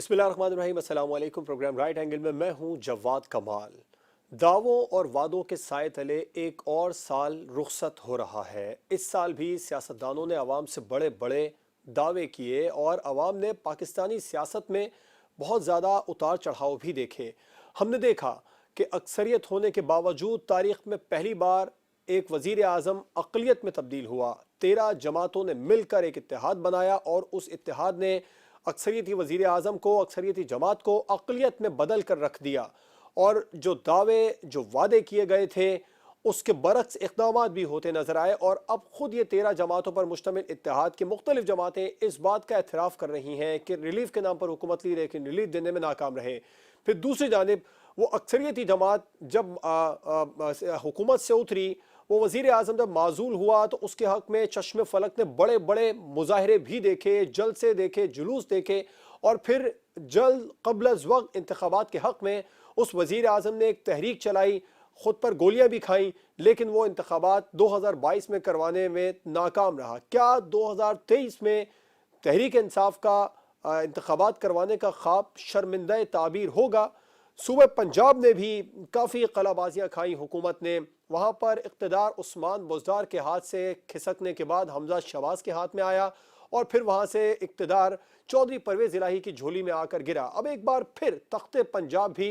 बिस्मिल्लाहिर्रहमानिर्रहीम, अस्सलाम वालेकुम। प्रोग्राम राइट एंगल में मैं हूं जवाद कमाल। दावों और वादों के साए तले एक और साल रुखसत हो रहा है। इस साल भी सियासतदानों ने आवाम से बड़े बड़े दावे किए और आवाम ने पाकिस्तानी सियासत में बहुत ज़्यादा उतार चढ़ाव भी देखे। हमने देखा कि अक्सरियत होने के बावजूद तारीख में पहली बार एक वज़ीर आज़म अक़लियत में तब्दील हुआ। 13 जमातों ने मिलकर एक इत्तेहाद बनाया और उस इत्तेहाद ने अक्सरियती वज़ीर आज़म को, अक्सरियती जमात को अक़लियत में बदल कर रख दिया। और जो दावे, जो वादे किए गए थे, उसके बरक्स इक़दामात भी होते नजर आए। और अब खुद ये 13 जमातों पर मुश्तमिल इत्तेहाद की मुख्तलिफ जमातें इस बात का एतराफ़ कर रही हैं कि रिलीफ के नाम पर हुकूमत ली, लेकिन रिलीफ देने में नाकाम रहे। फिर दूसरी जानिब वो अक्सरियती जमात जब हुकूमत से उतरी, वो वज़ीर आज़म जब माज़ूल हुआ तो उसके हक़ में चश्मे फलक ने बड़े बड़े मुज़ाहरे भी देखे, जलसे देखे, जुलूस देखे। और फिर जल्द क़ब्ल अज़ वक़्त इंतख़ाबात के हक़ में उस वज़ीर आज़म ने एक तहरीक चलाई, ख़ुद पर गोलियां भी खाईं, लेकिन वो इंतख़ाबात 2022 में करवाने में नाकाम रहा। क्या 2023 में तहरीक इंसाफ का इंतख़ाबात करवाने का ख्वाब शर्मिंदा ताबीर होगा? सूबे पंजाब ने भी काफ़ी कलाबाजियाँ खाई हुकूमत ने। वहाँ पर इक़्तिदार उस्मान बुज़दार के हाथ से खिसकने के बाद हमज़ा शहबाज के हाथ में आया और फिर वहाँ से इक़्तिदार चौधरी परवेज़ इलाही की झोली में आकर गिरा। अब एक बार फिर तख्ते पंजाब भी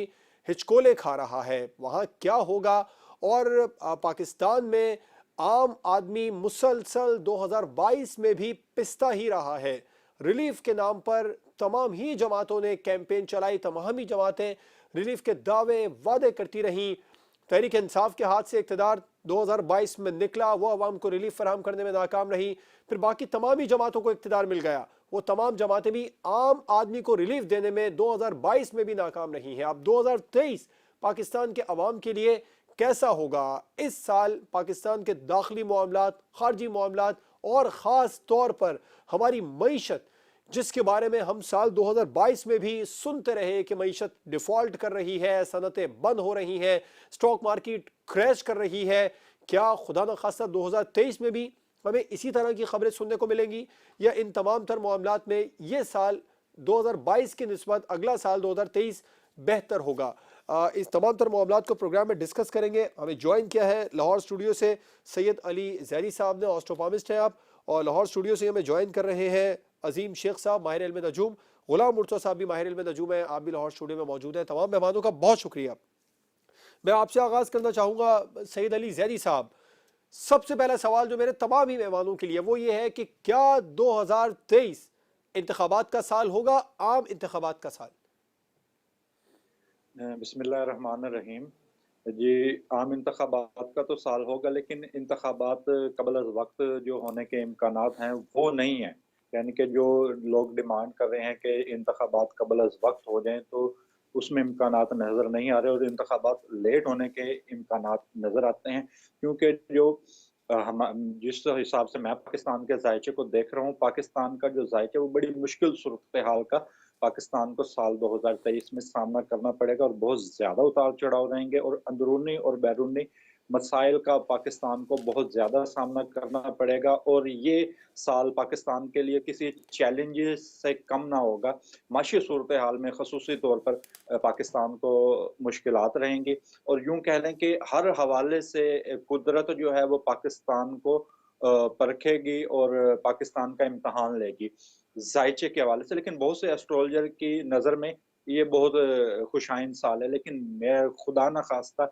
हिचकोले खा रहा है। वहाँ क्या होगा? और पाकिस्तान में आम आदमी मुसलसल 2022 में भी पिसता ही रहा है। रिलीफ के नाम पर तमाम ही जमातों ने कैंपेन चलाई, तमाम ही जमातें रिलीफ के दावे वादे करती रहीं। तहरीक इंसाफ के हाथ से इक़्तिदार 2022 में निकला, वो अवाम को रिलीफ फराहम करने में नाकाम रही। फिर बाकी तमाम ही जमातों को इक़्तिदार मिल गया, वो तमाम जमातें भी आम आदमी को रिलीफ देने में 2022 में भी नाकाम रही हैं। अब 2023 पाकिस्तान के अवाम के लिए कैसा होगा? इस साल पाकिस्तान के दाखिली मामलात, खारजी मामलात और ख़ास तौर पर हमारी मईशत, जिसके बारे में हम साल 2022 में भी सुनते रहे कि मईशत डिफ़ॉल्ट कर रही है, सनतें बंद हो रही हैं, स्टॉक मार्केट क्रैश कर रही है। क्या खुदा न खास्ता 2023 में भी हमें इसी तरह की खबरें सुनने को मिलेंगी, या इन तमाम तर मामलात में ये साल 2022 की निस्बत अगला साल 2023 बेहतर होगा? इस तमाम तर मामलात को प्रोग्राम में डिस्कस करेंगे। हमें ज्वाइन किया है लाहौर स्टूडियो से सैयद अली ज़ैरी साहब ने, ऑस्ट्रोफार्मिस्ट हैं आप, और लाहौर स्टूडियो से हमें ज्वाइन कर रहे हैं अजीम शेख साहब, माहिर इल्म नजूम। गुलाम मुर्तज़ा साहब भी माहिर इल्म नजूम है, आप भी लाहौर स्टूडियो में मौजूद हैं। तमाम मेहमानों का बहुत शुक्रिया। मैं आपसे आगाज़ करना चाहूँगा सैयद अली ज़ैरी साहब। सबसे पहला सवाल जो मेरे तमाम ही मेहमानों के लिए वो ये है कि क्या 2023 इंतखाबात का साल होगा, आम इंतखाबात का साल? बिस्मिल्लाहिर्रहमानिर्रहीम। जी, आम इंतखाबात का तो साल होगा, लेकिन इंतखाबात क़ब्ल अज़ वक़्त जो होने के इम्कानात हैं वो नहीं हैं। यानी कि जो लोग डिमांड कर रहे हैं कि इंतखाबात क़ब्ल अज़ वक़्त हो जाएँ, तो उसमें इम्कानात नज़र नहीं आ रहे, और इंतखाबात लेट होने के इम्कानात नज़र आते हैं। क्योंकि जो हम जिस हिसाब से मैं पाकिस्तान के ज़ायचे को देख रहा हूँ, पाकिस्तान का जो ज़ायचा वो बड़ी मुश्किल सूरत-ए-हाल का पाकिस्तान को साल 2023 में सामना करना पड़ेगा, और बहुत ज़्यादा उतार-चढ़ाव रहेंगे, और अंदरूनी और बैरूनी मसाइल का पाकिस्तान को बहुत ज़्यादा सामना करना पड़ेगा। और ये साल पाकिस्तान के लिए किसी चैलेंजेस से कम ना होगा। माशी सूरत-ए-हाल में ख़ुसूसी तौर पर पाकिस्तान को मुश्किलात रहेंगी, और यूँ कह लें कि हर हवाले से कुदरत जो है वो पाकिस्तान को परखेगी और पाकिस्तान का इम्तिहान लेगी, ज़ायचे के हवाले से। लेकिन बहुत से एस्ट्रोलॉजर की नज़र में ये बहुत खुशाइंद साल है, लेकिन मैं खुदा न ख़ास्ता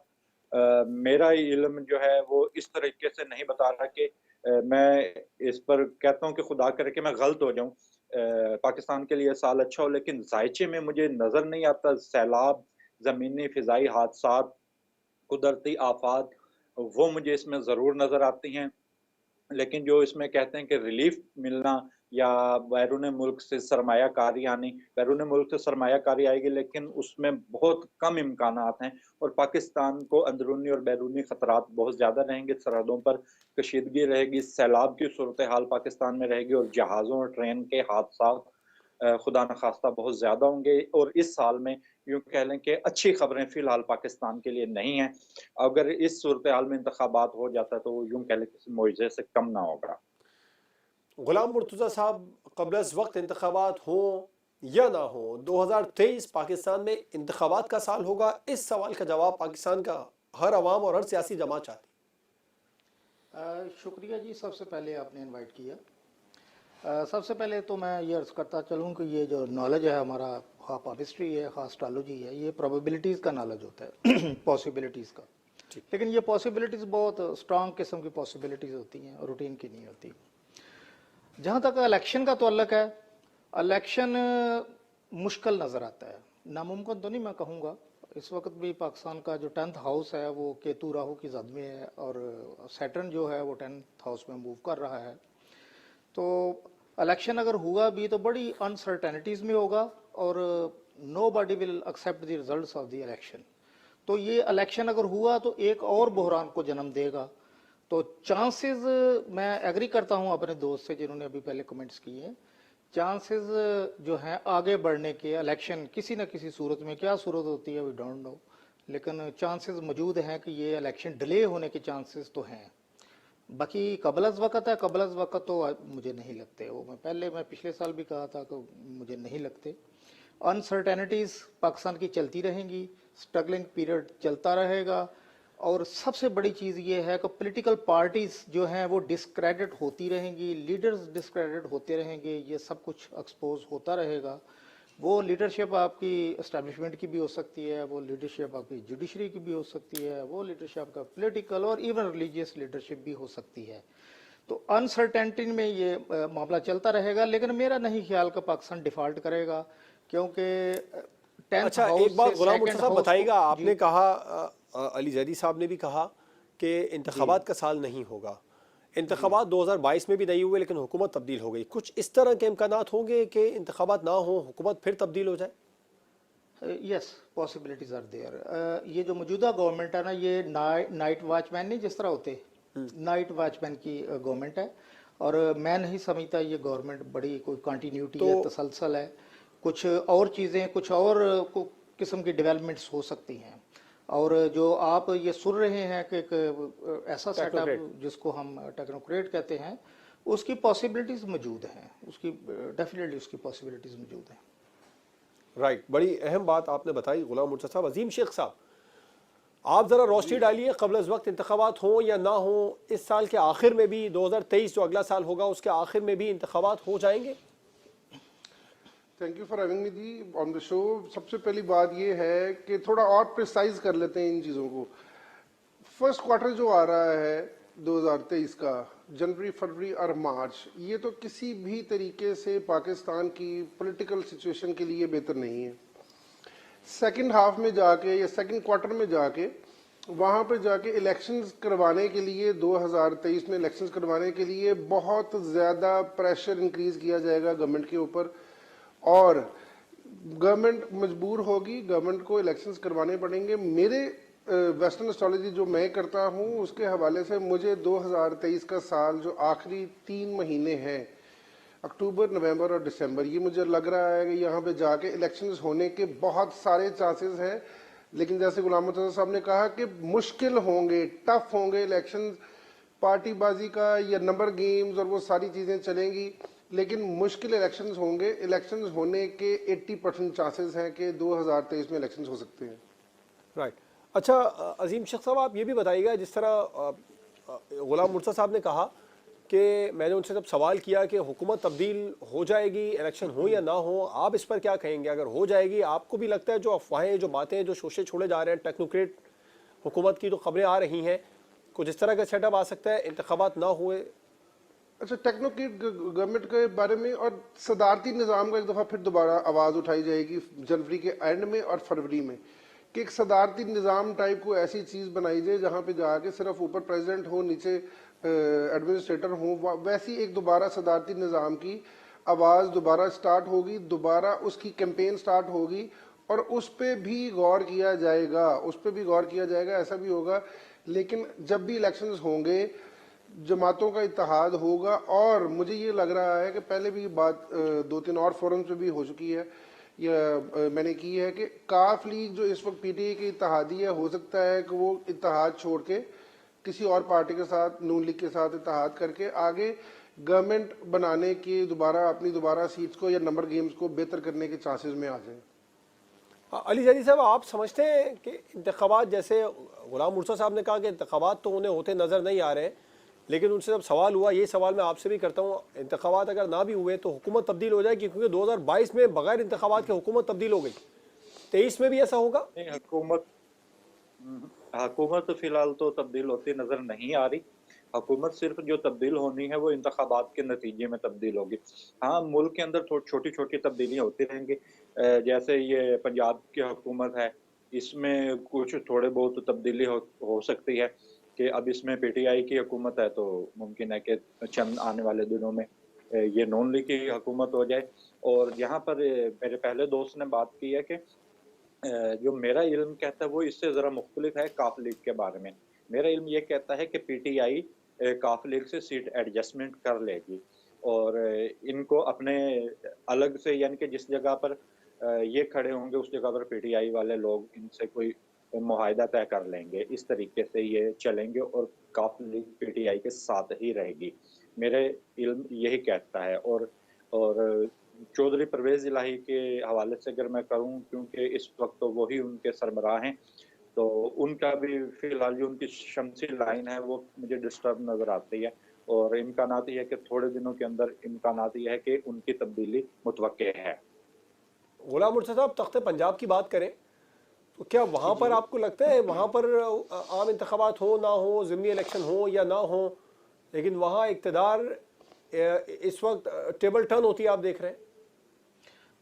मेरा इल्म जो है वो इस तरीके से नहीं बता रहा कि मैं इस पर कहता हूँ कि खुदा करे कि मैं गलत हो जाऊँ। पाकिस्तान के लिए साल अच्छा हो, लेकिन ज़ायचे में मुझे नज़र नहीं आता सैलाब, ज़मीनी फ़िज़ाई हादसात, कुदरती आफ़ात, वो मुझे इसमें ज़रूर नज़र आती हैं। लेकिन जो इसमें कहते हैं कि रिलीफ मिलना या बैरून मुल्क से सरमायाकारी आनी, बैरून मुल्क से सरमायाकारी आएगी, लेकिन उसमें बहुत कम इम्कानात हैं, और पाकिस्तान को अंदरूनी और बैरूनी खतरात बहुत ज़्यादा रहेंगे। सरहदों पर कशीदगी रहेगी, सैलाब की सूरत-ए-हाल पाकिस्तान में रहेगी, और जहाज़ों और ट्रेन के हादसात खुदा न खास्ता बहुत ज़्यादा होंगे। और इस साल में यूँ कह लें कि अच्छी खबरें फ़िलहाल पाकिस्तान के लिए नहीं हैं। अगर इस सूरत-ए-हाल में इंतखाबात हो जाता है, तो वो यूँ कह लें किसी मुआज़े से कम ना होगा। गुलाम मुर्तज़ा साहब, क़ब्ल अज़ वक़्त इंतखाबात हों या ना हो, 2023 पाकिस्तान में इंतखाबात का साल होगा? इस सवाल का जवाब पाकिस्तान का हर अवाम और हर सियासी जमात चाहती। शुक्रिया जी, सबसे पहले आपने इनवाइट किया। सबसे पहले तो मैं ये अर्ज़ करता चलूँ कि ये जो नॉलेज है हमारा, हाँ पापिस्ट्री है, हाँ एस्ट्रोलॉजी है, ये प्रोबेबिलिटीज़ का नॉलेज होता है पॉसिबिलिटीज़ का। ठीक। लेकिन ये पॉसिबिलिटीज़ बहुत स्ट्रांग किस्म की पॉसिबिलिटीज़ होती हैं, रूटीन की नहीं होती। जहाँ तक इलेक्शन का ताल्लुक है, इलेक्शन मुश्किल नज़र आता है, नामुमकिन तो नहीं मैं कहूँगा। इस वक्त भी पाकिस्तान का जो 10th हाउस है वो केतु राहु की जद में है, और सैटर्न जो है वो 10th हाउस में मूव कर रहा है। तो इलेक्शन अगर हुआ भी तो बड़ी अनसर्टेनिटीज़ में होगा, और nobody will accept the results of the election. तो ये इलेक्शन अगर हुआ तो एक और बहरान को जन्म देगा। तो चांसेस, मैं एग्री करता हूं अपने दोस्त से जिन्होंने अभी पहले कमेंट्स किए, चांसेस जो हैं आगे बढ़ने के, इलेक्शन किसी न किसी सूरत में, क्या सूरत होती है वी डोंट नो, लेकिन चांसेस मौजूद हैं कि ये इलेक्शन डिले होने के चांसेस तो हैं। बाकी कबल अज़ वक़्त है, कबल अज़ वक़्त तो मुझे नहीं लगते। वो मैं पिछले साल भी कहा था कि मुझे नहीं लगते। अनसर्टेनिटीज़ पाकिस्तान की चलती रहेंगी, स्ट्रगलिंग पीरियड चलता रहेगा, और सबसे बड़ी चीज़ ये है कि पॉलिटिकल पार्टीज़ जो हैं वो डिस्क्रेडिट होती रहेंगी, लीडर्स डिस्क्रेडिट होते रहेंगे, ये सब कुछ एक्सपोज होता रहेगा। वो लीडरशिप आपकी एस्टेब्लिशमेंट की भी हो सकती है, वो लीडरशिप आपकी जुडिशरी की भी हो सकती है, वो लीडरशिप आपका पॉलिटिकल और इवन रिलीजियस लीडरशिप भी हो सकती है। तो अनसर्टेनिटी में ये मामला चलता रहेगा, लेकिन मेरा नहीं ख्याल कि पाकिस्तान डिफॉल्ट करेगा, क्योंकि 10th अच्छा, हाउस एक बात से गुलाम मुर्तज़ा सेकंड साहब हाउस बताइएगा, को आपने जी कहा अली जैदी साहब ने भी कहा कि जी इंतखाबात का साल नहीं होगा। इंतखाबात 2022 में भी नहीं हुए, लेकिन हुकूमत तब्दील हो गई। कुछ इस तरह के इम्कानात होंगे कि इंतखाबात ना हो, हुकूमत फिर तब्दील हो जाए? Yes, possibilities are there. ये जो मौजूदा गवर्नमेंट है ना, ये नाइट वॉचमैन नहीं जिस तरह होते, नाइट वॉचमैन की गवर्नमेंट है, और मैं नहीं समझता ये गवर्नमेंट बड़ी कोई कंटिन्यूटी तो है, तसलसल है। कुछ और चीज़ें, कुछ और किस्म की डेवलपमेंट्स हो सकती हैं। और जो आप ये सुन रहे हैं कि एक ऐसा सेटअप टेक्नोक्रेट। जिसको हम टेक्नोक्रेट कहते हैं, उसकी पॉसिबिलिटीज़ मौजूद हैं, उसकी डेफिनेटली उसकी पॉसिबिलिटीज़ मौजूद हैं। राइट, बड़ी अहम बात आपने बताई गुलाम मुर्तज़ा साहब। अजीम शेख साहब, आप ज़रा रोशनी जी डालिए, कबल अज़ वक्त इंतखाबात हों या ना हो, इस साल के आखिर में भी 2023 जो अगला साल होगा उसके आखिर में भी इंतखाबात हो जाएंगे? Thank you for having me ji on the show. सबसे पहली बात ये है कि थोड़ा और प्रिसाइज कर लेते हैं इन चीज़ों को। फर्स्ट क्वार्टर जो आ रहा है 2023 का, जनवरी फरवरी और मार्च, ये तो किसी भी तरीके से पाकिस्तान की पॉलिटिकल सिचुएशन के लिए बेहतर नहीं है। सेकंड हाफ में जाके या सेकंड क्वार्टर में जाके वहाँ पे जाके इलेक्शंस करवाने के लिए 2023 में इलेक्शंस करवाने के लिए बहुत ज़्यादा प्रेशर इंक्रीज किया जाएगा गवर्नमेंट के ऊपर, और गवर्नमेंट मजबूर होगी, गवर्नमेंट को इलेक्शंस करवाने पड़ेंगे। मेरे वेस्टर्न एस्ट्रोलॉजी जो मैं करता हूँ उसके हवाले से मुझे 2023 का साल जो आखिरी 3 महीने हैं, अक्टूबर, नवंबर और दिसंबर, ये मुझे लग रहा है कि यहाँ पे जाके इलेक्शंस होने के बहुत सारे चांसेस हैं। लेकिन जैसे गुलाम मुर्तज़ा साहब ने कहा कि मुश्किल होंगे, टफ होंगे इलेक्शंस, पार्टीबाजी का या नंबर गेम्स और वो सारी चीज़ें चलेंगी, लेकिन मुश्किल इलेक्शंस होंगे। इलेक्शंस होने के 80% चांसेस हैं कि 2023 में इलेक्शंस हो सकते हैं। राइट। अच्छा, अजीम शेख साहब, आप ये भी बताइएगा, जिस तरह गुलाम मुर्तज़ा साहब ने कहा कि मैंने उनसे जब सवाल किया कि हुकूमत तब्दील हो जाएगी इलेक्शन हो या ना हो, आप इस पर क्या कहेंगे? अगर हो जाएगी, आपको भी लगता है जो अफवाहें, जो बातें, जो शोशे छोड़े जा रहे हैं टेक्नोक्रेट हुकूमत की, जो खबरें आ रही हैं, कुछ इस तरह का सेटअप आ सकता है इंतखाबात ना हुए? अच्छा, टेक्नोक्रेट गवर्नमेंट के बारे में और सदारती निज़ाम का एक दफ़ा फिर दोबारा आवाज़ उठाई जाएगी जनवरी के एंड में और फरवरी में, कि एक सदारती निज़ाम टाइप को ऐसी चीज़ बनाई जाए जहाँ पे जाके सिर्फ ऊपर प्रेसिडेंट हो, नीचे एडमिनिस्ट्रेटर हो। वैसी एक दोबारा सदारती निज़ाम की आवाज़ दोबारा स्टार्ट होगी, दोबारा उसकी कैंपेन स्टार्ट होगी, और उस पर भी गौर किया जाएगा, उस पर भी गौर किया जाएगा। ऐसा भी होगा, लेकिन जब भी इलेक्शंस होंगे जमातों का इत्तेहाद होगा। और मुझे ये लग रहा है कि पहले भी बात 2-3 और फोरम पे भी हो चुकी है, या मैंने की है, कि काफ लीग जो इस वक्त पीटीआई की इत्तेहादी है, हो सकता है कि वो इत्तेहाद छोड़ के किसी और पार्टी के साथ, नून लीग के साथ इत्तेहाद करके आगे गवर्नमेंट बनाने की दोबारा सीट्स को या नंबर गेम्स को बेहतर करने के चांसेस में आ जाए? अली जानी साहब, आप समझते हैं कि इंतखाबात, जैसे गुलाम मुर्तज़ा साहब ने कहा कि इंतखाबात तो उन्हें होते नज़र नहीं आ रहे, लेकिन उनसे जब सवाल हुआ, ये सवाल मैं आपसे भी करता हूँ, इंतखाबात अगर ना भी हुए तो हुकूमत तब्दील हो जाएगी? क्योंकि 2022 में बगैर इंतखाबात के हुकूमत तब्दील हो गई, 23 में भी ऐसा होगा? नहीं, हुकूमत फिलहाल तो तब्दील होती नजर नहीं आ रही। हुकूमत सिर्फ जो तब्दील होनी है वो इंतखाबात के नतीजे में तब्दील होगी। हाँ, मुल्क के अंदर छोटी छोटी तब्दीलियाँ होती रहेंगी। जैसे ये पंजाब की हुकूमत है, इसमें कुछ थोड़े बहुत तब्दीली हो सकती है कि अब इसमें पीटीआई की हुकूमत है, तो मुमकिन है कि चंद आने वाले दिनों में ये नून लीग की हुकूमत हो जाए। और यहाँ पर मेरे पहले दोस्त ने बात की है कि जो मेरा इल्म कहता है वो इससे ज़रा मुख्तलिफ है काफ लीग के बारे में। मेरा इल्म ये कहता है कि पीटीआई काफ लीग से सीट एडजस्टमेंट कर लेगी और इनको अपने अलग से, यानी कि जिस जगह पर ये खड़े होंगे उस जगह पर पीटीआई वाले लोग इनसे कोई मुआहिदा तय कर लेंगे। इस तरीके से ये चलेंगे और काफ लीग पीटीआई के साथ ही रहेगी। मेरे इल्म यही कहता है। और चौधरी परवेज इलाही के हवाले से अगर मैं करूं, क्योंकि इस वक्त तो वही उनके सरबराह हैं, तो उनका भी फिलहाल जो उनकी शमसी लाइन है वो मुझे डिस्टर्ब नजर आती है। और इम्कानात ये है कि थोड़े दिनों के अंदर इम्कानात ये है कि उनकी तब्दीली मुतवक्के है। गुलाम मुर्तज़ा साहब, तख्ते पंजाब की बात करें तो क्या वहाँ पर आपको लगता है वहाँ पर आम इंतखाबात हो ना हो, ज़िमनी इलेक्शन हो या ना हो, लेकिन वहाँ इक़्तिदार इस वक्त टेबल टर्न होती है, आप देख रहे हैं?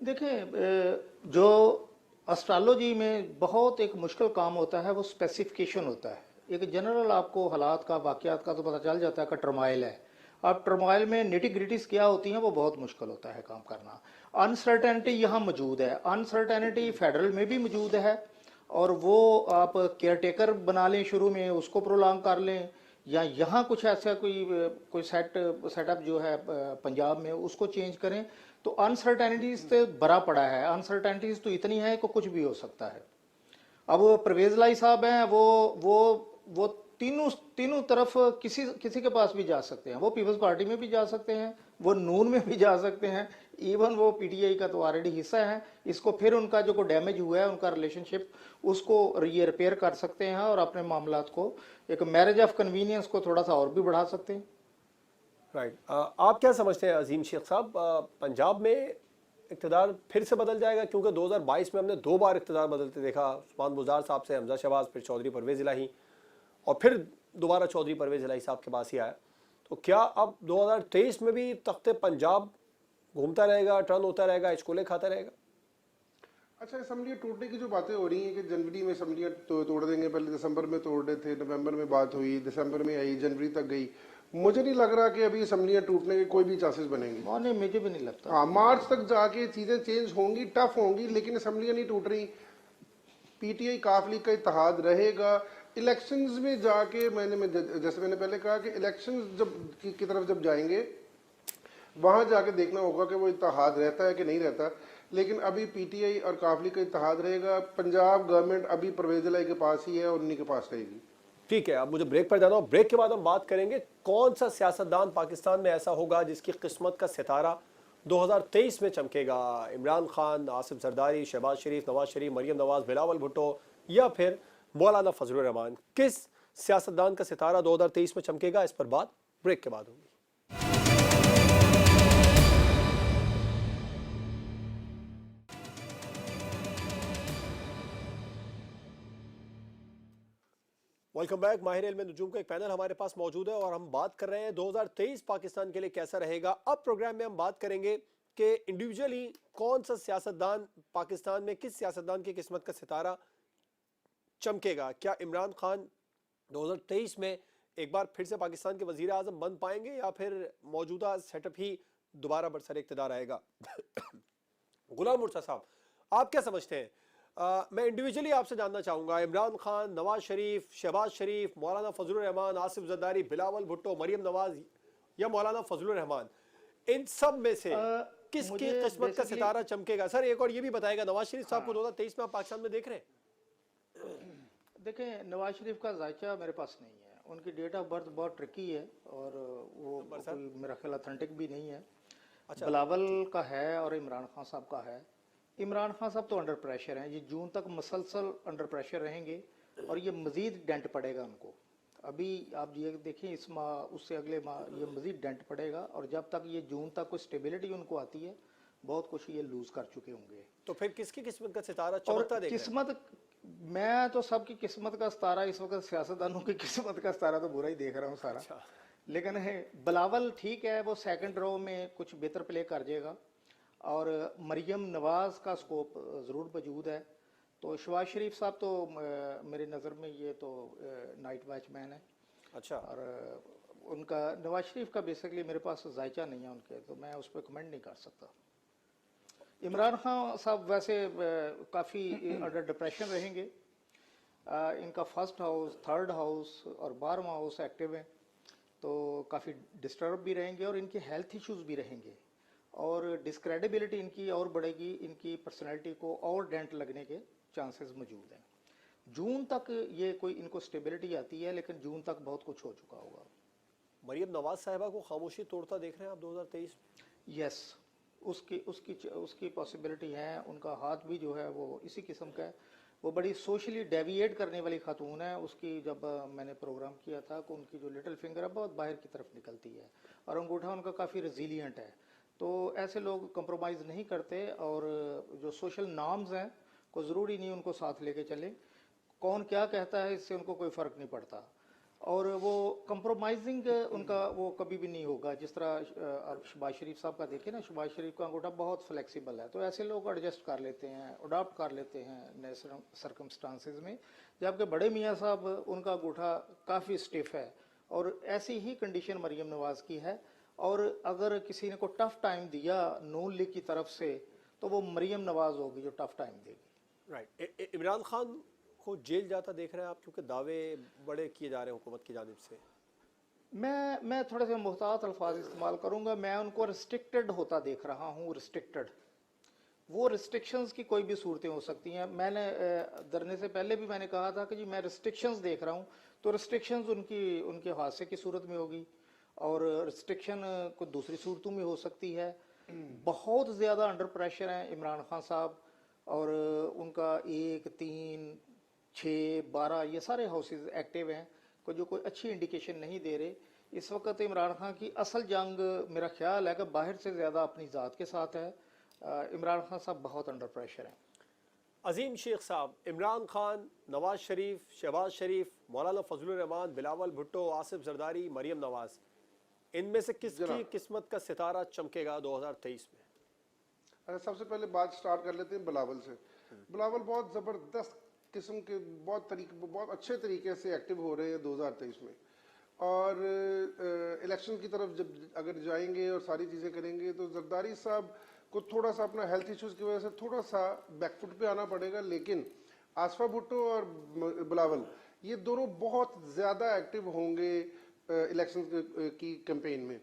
देखें, जो एस्ट्रोलॉजी में बहुत एक मुश्किल काम होता है वो स्पेसिफिकेशन होता है। एक जनरल आपको हालात का, वाक़यात का तो पता चल जाता है कि टर्माइल है। अब टर्माइल में निटी ग्रिटीज क्या होती हैं वो बहुत मुश्किल होता है काम करना। अनसर्टेनिटी यहाँ मौजूद है, अनसर्टेनिटी फेडरल में भी मौजूद है, और वो आप केयर टेकर बना लें शुरू में, उसको प्रोलॉन्ग कर लें, या यहाँ कुछ ऐसा कोई सेटअप जो है पंजाब में उसको चेंज करें, तो अनसर्टेनिटीज तो भरा पड़ा है। अनसर्टेनिटीज तो इतनी है कि कुछ भी हो सकता है। अब वो परवेज लाई साहब हैं, वो तीनों तरफ किसी के पास भी जा सकते हैं। वो पीपल्स पार्टी में भी जा सकते हैं, वो नून में भी जा सकते हैं, इवन वो पीटीआई का तो ऑलरेडी हिस्सा है। इसको फिर उनका जो को डैमेज हुआ है उनका रिलेशनशिप, उसको ये रिपेयर कर सकते हैं और अपने मामलात को एक मैरिज ऑफ कन्वीनियंस को थोड़ा सा और भी बढ़ा सकते हैं। राइट। आप क्या समझते हैं अजीम शेख साहब, पंजाब में इक़्तिदार फिर से बदल जाएगा? क्योंकि 2022 में हमने 2 बार इक़्तिदार बदलते देखा, उस्मान बुज़दार साहब से हमजा शहबाज, फिर चौधरी परवेज़ इलाही, और फिर दोबारा चौधरी परवेज़ इलाही साहब के पास ही आया। तो क्या अब 2023 में भी तख्ते पंजाब घूमता रहेगा, टर्न होता रहेगा, इचकोले खाता रहेगा? अच्छा, असम्बलियाँ टूटने की जो बातें हो रही हैं कि जनवरी में असम्बलियाँ तोड़ देंगे, पहले दिसंबर में तोड़ रहे थे, नवंबर में बात हुई, दिसंबर में आई, जनवरी तक गई। मुझे नहीं लग रहा कि अभी असम्बलियाँ टूटने के कोई भी चांसेस बनेंगे। नहीं, मुझे भी नहीं लगता। हाँ, मार्च तक जाके चीज़ें चेंज होंगी, टफ होंगी, लेकिन असम्बलियाँ नहीं टूट रही। पीटीआई काफ लीग का इत्तेहाद रहेगा। इलेक्शंस में जाके जैसे मैंने पहले कहा कि इलेक्शंस जब की तरफ जब जाएंगे वहां जाके देखना होगा कि वो इत्तेहाद रहता है कि नहीं रहता। लेकिन अभी पीटीआई और काफ लीग का इत्तेहाद रहेगा। पंजाब गवर्नमेंट अभी परवेज इलाही के पास ही है और उन्हीं के पास रहेगी। ठीक है, अब मुझे ब्रेक पर जाना हो। ब्रेक के बाद हम बात करेंगे कौन सा सियासतदान पाकिस्तान में ऐसा होगा जिसकी किस्मत का सितारा 2023 में चमकेगा। इमरान खान, आसिफ जरदारी, शहबाज शरीफ, नवाज शरीफ, मरियम नवाज, बिलावल भुट्टो या फिर मौलाना फजलुर रहमान? किस सियासतदान का सितारा 2023 में चमकेगा? इस पर बात ब्रेक के बाद होगी। Welcome back. माहिर इल्म नुजूम का एक पैनल हमारे पास मौजूद है और हम बात कर रहे हैं 2023 पाकिस्तान के लिए कैसा रहेगा। अब प्रोग्राम में हम बात करेंगे कि इंडिविजुअली कौन सा सियासतदान पाकिस्तान में, किस सियासतदान की किस्मत का सितारा चमकेगा। क्या इमरान खान 2023 में एक बार फिर से पाकिस्तान के वजीर आजम बन पाएंगे या फिर मौजूदा सेटअप ही दोबारा बरसर इक़्तिदार आएगा? गुलाम मुर्तज़ा साहब, आप क्या समझते हैं? मैं इंडिविजुअली आपसे जानना चाहूँगा, इमरान खान, नवाज शरीफ, शहबाज शरीफ, मौलाना फजलुर रहमान, आसिफ जरदारी, बिलावल भुट्टो, मरियम नवाज या मौलाना फजलुर रहमान, इन सब में से किसकी किस्मत का सितारा चमकेगा? सर एक और ये भी बताएगा, नवाज शरीफ साहब को 2023 में आप पाकिस्तान में देख रहे हैं? देखें, नवाज शरीफ का जायका मेरे पास नहीं है। उनकी डेट ऑफ बर्थ बहुत ट्रिकी है और वो कोई मेरा ख्याल ऑथेंटिक भी नहीं है। अच्छा। बिलावल का है और इमरान खान साहब का है। इमरान खान साहब तो अंडर प्रेशर हैं, ये जून तक मसलसल अंडर प्रेशर रहेंगे और ये मज़ीद डेंट पड़ेगा उनको। अभी आप ये देखें इस माह उससे अगले माह ये मज़ीद डेंट पड़ेगा और जब तक ये जून तक कोई स्टेबिलिटी उनको आती है बहुत कुछ ये लूज़ कर चुके होंगे। तो फिर किसकी किस्मत का सितारा और चमकता देख रहे हैं? किस्मत, मैं तो सबकी किस्मत का सितारा इस वक्त सियासतदानों की किस्मत का सितारा तो बुरा ही देख रहा हूँ सारा। अच्छा। लेकिन है बिलावल ठीक है, वो सेकंड रो में कुछ बेहतर प्ले कर जाएगा और मरियम नवाज का स्कोप ज़रूर मौजूद है। तो शहबाज शरीफ साहब तो मेरी नज़र में ये तो नाइट वॉचमैन है अच्छा। और उनका नवाज शरीफ का बेसिकली मेरे पास जायचा नहीं है उनके, तो मैं उस पर कमेंट नहीं कर सकता। इमरान खान साहब वैसे काफ़ी अंडर डिप्रेशन रहेंगे। इनका फर्स्ट हाउस, थर्ड हाउस और 12वां हाउस एक्टिव है, तो काफ़ी डिस्टर्ब भी रहेंगे और इनके हेल्थ इश्यूज भी रहेंगे और डिस्क्रेडिबिलिटी इनकी और बढ़ेगी, इनकी पर्सनैलिटी को और डेंट लगने के चांसेस मौजूद हैं। जून तक ये कोई इनको स्टेबिलिटी आती है, लेकिन जून तक बहुत कुछ हो चुका होगा। मरियम नवाज साहिबा को खामोशी तोड़ता देख रहे हैं आप 2023 में? यस, उसकी उसकी उसकी पॉसिबिलिटी है। उनका हाथ भी जो है वो इसी किस्म का है। वो बड़ी सोशली डेविएट करने वाली खातून है। उसकी जब मैंने प्रोग्राम किया था कि उनकी जो लिटिल फिंगर है बहुत बाहर की तरफ निकलती है और अंगूठा उनका काफ़ी रेजिलियंट है। तो ऐसे लोग कंप्रोमाइज़ नहीं करते और जो सोशल नॉर्म्स हैं को ज़रूरी नहीं उनको साथ लेके चले। कौन क्या कहता है इससे उनको कोई फ़र्क नहीं पड़ता और वो कंप्रोमाइजिंग उनका वो कभी भी नहीं होगा। जिस तरह अब शहबाज शरीफ साहब का देखिए ना, शहबाज शरीफ का अंगूठा बहुत फ्लेक्सिबल है, तो ऐसे लोग एडजस्ट कर लेते हैं, अडॉप्ट कर लेते हैं नए सर्कमस्टांसेस में। जबकि बड़े मियाँ साहब उनका अंगूठा काफ़ी स्टिफ है और ऐसी ही कंडीशन मरियम नवाज की है। और अगर किसी ने को टफ टाइम दिया नून लीग की तरफ से तो वो मरियम नवाज होगी जो टफ टाइम देगी। राइट। इमरान खान को जेल जाता देख रहे हैं आप, क्योंकि दावे बड़े किए जा रहे हैं हुकूमत की जानिब से? मैं थोड़े से मुहतात अल्फाज इस्तेमाल करूंगा। मैं उनको रिस्ट्रिक्टेड होता देख रहा हूँ। रिस्ट्रिक्टेड, वो रिस्ट्रिक्शंस की कोई भी सूरतें हो सकती हैं। मैंने धरने से पहले भी मैंने कहा था कि जी मैं रिस्ट्रिक्शंस देख रहा हूँ, तो रिस्ट्रिक्शंस उनके हादसे की सूरत में होगी और रिस्ट्रिक्शन को दूसरी सूरतों में हो सकती है। बहुत ज़्यादा अंडर प्रेशर हैं इमरान खान साहब और उनका 1, 3, 6, 12 ये सारे हाउसेज एक्टिव हैं को जो कोई अच्छी इंडिकेशन नहीं दे रहे। इस वक्त इमरान खान की असल जंग मेरा ख्याल है कि बाहर से ज़्यादा अपनी ज़ात के साथ है। इमरान खान साहब बहुत अंडर प्रेशर हैं। अजीम शेख साहब, इमरान खान, नवाज शरीफ, शहबाज शरीफ, मौलाना फजलुर रहमान, बिलावल भुट्टो, आसिफ जरदारी, मरियम नवाज, इनमें से किसकी किस्मत का सितारा चमकेगा 2023 में? अच्छा, सबसे पहले बात स्टार्ट कर लेते हैं बिलावल से। बिलावल बहुत ज़बरदस्त किस्म के बहुत अच्छे तरीके से एक्टिव हो रहे हैं 2023 में और इलेक्शन की तरफ जब अगर जाएंगे और सारी चीज़ें करेंगे तो जरदारी साहब को थोड़ा सा अपना हेल्थ इश्यूज की वजह से थोड़ा सा बैकफुट पे आना पड़ेगा। लेकिन आसफा भुट्टो और बिलावल ये दोनों बहुत ज़्यादा एक्टिव होंगे इलेक्शन की कैंपेन में।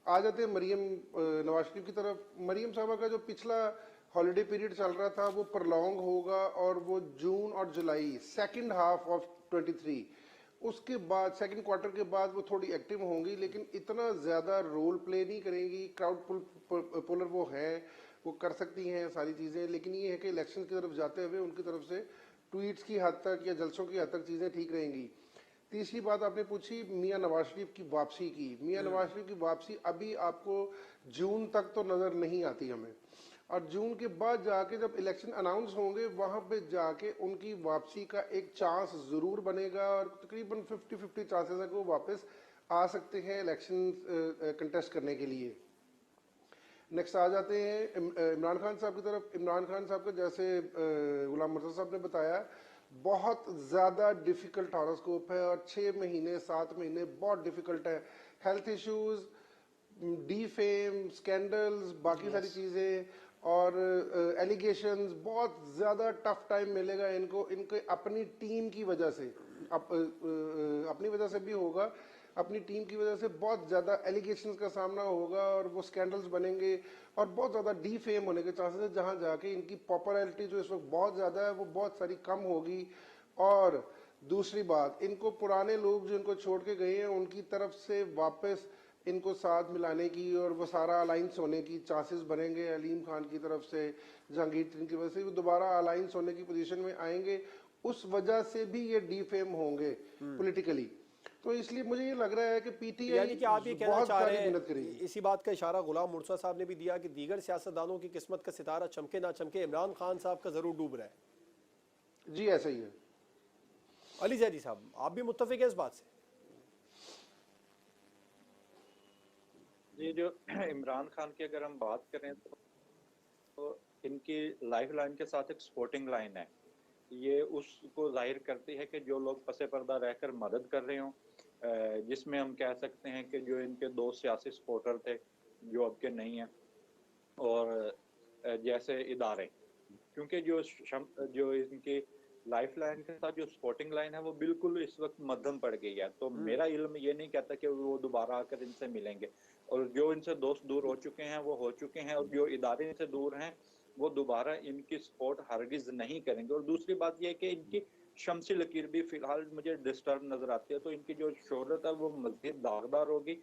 आ जाते हैं मरियम नवाज शरीफ की तरफ। मरियम साहबा का जो पिछला हॉलीडे पीरियड चल रहा था वो प्रलॉन्ग होगा और वो जून और जुलाई सेकंड हाफ ऑफ 23 उसके बाद सेकंड क्वार्टर के बाद वो थोड़ी एक्टिव होंगी, लेकिन इतना ज़्यादा रोल प्ले नहीं करेंगी। क्राउड पुलर वो हैं, वो कर सकती हैं सारी चीज़ें, लेकिन ये है कि इलेक्शन की तरफ जाते हुए उनकी तरफ से ट्वीट्स की हद तक या जलसों की हद तक चीज़ें ठीक रहेंगी। तीसरी बात आपने पूछी मियां नवाज शरीफ की वापसी की। मियां नवाज शरीफ की वापसी अभी आपको जून तक तो नज़र नहीं आती हमें, और जून के बाद जाके जब इलेक्शन अनाउंस होंगे वहां पे जाके उनकी वापसी का एक चांस ज़रूर बनेगा और तकरीबन 50-50 चांसेस है कि वो वापस आ सकते हैं इलेक्शन कंटेस्ट करने के लिए। नेक्स्ट आ जाते हैं इमरान खान साहब की तरफ। इमरान खान साहब का जैसे गुलाम मर्तज़ा साहब ने बताया बहुत ज़्यादा डिफ़िकल्ट हॉरोस्कोप है और 6 महीने 7 महीने बहुत डिफ़िकल्ट है। हेल्थ इश्यूज, डीफेम, स्कैंडल्स, बाकी सारी चीज़ें और एलिगेशंस, बहुत ज़्यादा टफ टाइम मिलेगा इनको। इनके अपनी टीम की वजह से अपनी वजह से भी होगा, अपनी टीम की वजह से बहुत ज़्यादा एलिगेशंस का सामना होगा और वो स्कैंडल्स बनेंगे और बहुत ज़्यादा डीफेम होने के चांसेस है, जहाँ जाके इनकी पॉपुलैरिटी जो इस वक्त बहुत ज़्यादा है वो बहुत सारी कम होगी। और दूसरी बात, इनको पुराने लोग जो इनको छोड़ के गए हैं उनकी तरफ से वापस इनको साथ मिलाने की और वो सारा अलाइंस होने की चांसेस बनेंगे। अलीम खान की तरफ से, जहांगीर की वजह से वो दोबारा अलाइंस होने की पोजीशन में आएंगे, उस वजह से भी ये डीफेम होंगे पॉलिटिकली। तो इसलिए मुझे ये लग रहा है कि पीटीआई यानी कि आप ये कहना बहुत चाह सारी रहे मेहनत हैं, करेगी। इसी बात का इशारा गुलाम मुर्तज़ा साहब ने भी दिया कि दीगर सियासतदानों की किस्मत का सितारा चमके ना चमके, इमरान खान साहब का जरूर डूब रहा है। जी ऐसा ही है। अली जैदी साहब, आप भी मुत्तफिक है इस बात से? ये जो इमरान खान की अगर हम बात करें तो इनकी लाइफ लाइन के साथ एक स्पोर्टिंग लाइन है। ये उसको जाहिर करती है कि जो लोग पसे पर्दा रहकर मदद कर रहे हों, जिसमें हम कह सकते हैं कि जो इनके दो सियासी सपोर्टर थे जो अब के नहीं हैं, और जैसे इदारे, क्योंकि जो इनकी लाइफ लाइन के साथ जो स्पोर्टिंग लाइन है वो बिल्कुल इस वक्त मध्यम पड़ गई है। तो मेरा इल्म ये नहीं कहता कि वो दोबारा आकर इनसे मिलेंगे, और जो इनसे दोस्त दूर हो चुके हैं वो हो चुके हैं, और जो इदारे इनसे दूर हैं वो दोबारा इनकी सपोर्ट हरगिज नहीं करेंगे। और दूसरी बात यह है कि इनकी शमसी लकीर भी फिलहाल मुझे डिस्टर्ब नजर आती है, तो इनकी जो शोहरत है वो मजीद दागदार होगी,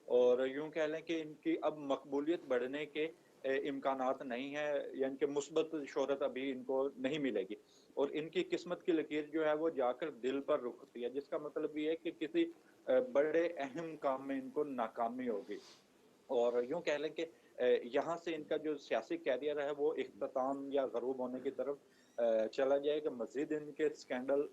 और यूं कह लें कि इनकी अब मकबूलियत बढ़ने के इम्कानात नहीं है, यानी कि मुस्बत शोहरत अभी इनको नहीं मिलेगी, और इनकी किस्मत की लकीर जो है वो जाकर दिल पर रुकती है, जिसका मतलब ये है कि किसी बड़े अहम काम में इनको नाकामी होगी। और यूं कह लें कि यहाँ से इनका जो सियासी कैरियर है वो इख्तिताम या गरूब होने की तरफ चला जाएगा। मजीद इनके स्कैंडल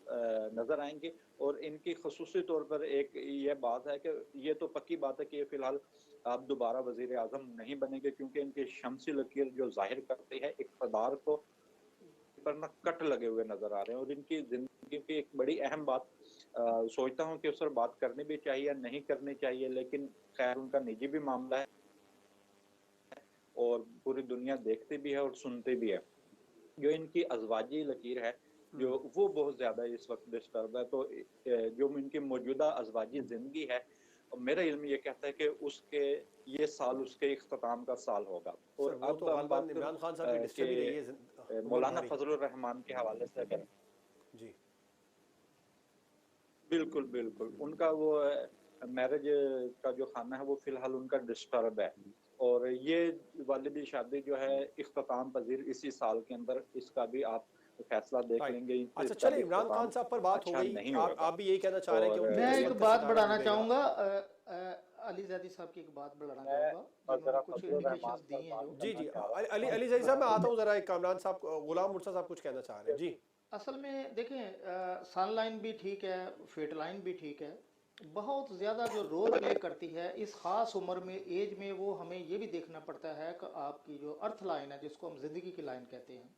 नजर आएंगे, और इनकी खसूसी तौर पर एक ये बात है कि ये तो पक्की बात है कि ये फिलहाल अब दोबारा वजीर आजम नहीं बनेंगे, क्योंकि इनकी शमसी लकीर जो जाहिर करती है इक़्तिदार को पर ना कट लगे हुए नजर आ रहे हैं। और इनकी जिंदगी की एक बड़ी अहम बात सोचता हूँ कि उस पर बात करनी भी चाहिए या नहीं करनी चाहिए, लेकिन खैर उनका निजी भी मामला है और पूरी दुनिया देखती भी है और सुनती भी है। जो इनकी अजवाजी लकीर है जो वो बहुत ज्यादा इस वक्त डिस्टर्ब है, तो जो इनकी मौजूदा अजवाजी जिंदगी है, और मेरा इल्म ये कहता है कि उसके ये साल उसके इख्तिताम का साल होगा। सर और वो अब तो हम बात गालबान इमरान खान साहब की करें डिस्टर्ब ही रही है कि उम्र मौलाना भरी। फजलुर रहमान के हवाले से अगर जी बिल्कुल बिल्कुल उनका वो मैरिज का जो खाना है वो फिलहाल उनका डिस्टर्ब है, और ये वालिदी शादी जो है इख्तिताम पजीर इसी साल के अंदर, इसका भी आप फैसला देख राइट। लेंगे। अच्छा इसका चले, भी इमरान खान इख्तिताम साहब पर बात हो अच्छा गई, नहीं आप होगा। भी यही कहना चाह रहे हैं कि और उनकी मैं किस्मत एक का बात सितारा बढ़ाना डूबेगा। चाहूँगा, अली जैदी साहब की एक बात बढ़ाना मैं चाहूँगा, और जिन्होंने जरा कुछ फजलुर रहमान इंडिकेशंस पर दिए हैं बात जो जी करना जी, चाह रहा अली था। अली जैदी साहब मैं आता हूँ जरा, एक कामरान साहब, गुलाम मुर्तज़ा साहब कुछ कहना चाह रहे हैं जी। असल में देखें, सन लाइन भी ठीक है, फेट लाइन भी ठीक है, बहुत ज़्यादा जो रोल प्ले करती है इस ख़ास उम्र में, एज में, वो हमें ये भी देखना पड़ता है कि आपकी जो अर्थ लाइन है, जिसको हम ज़िंदगी की लाइन कहते हैं,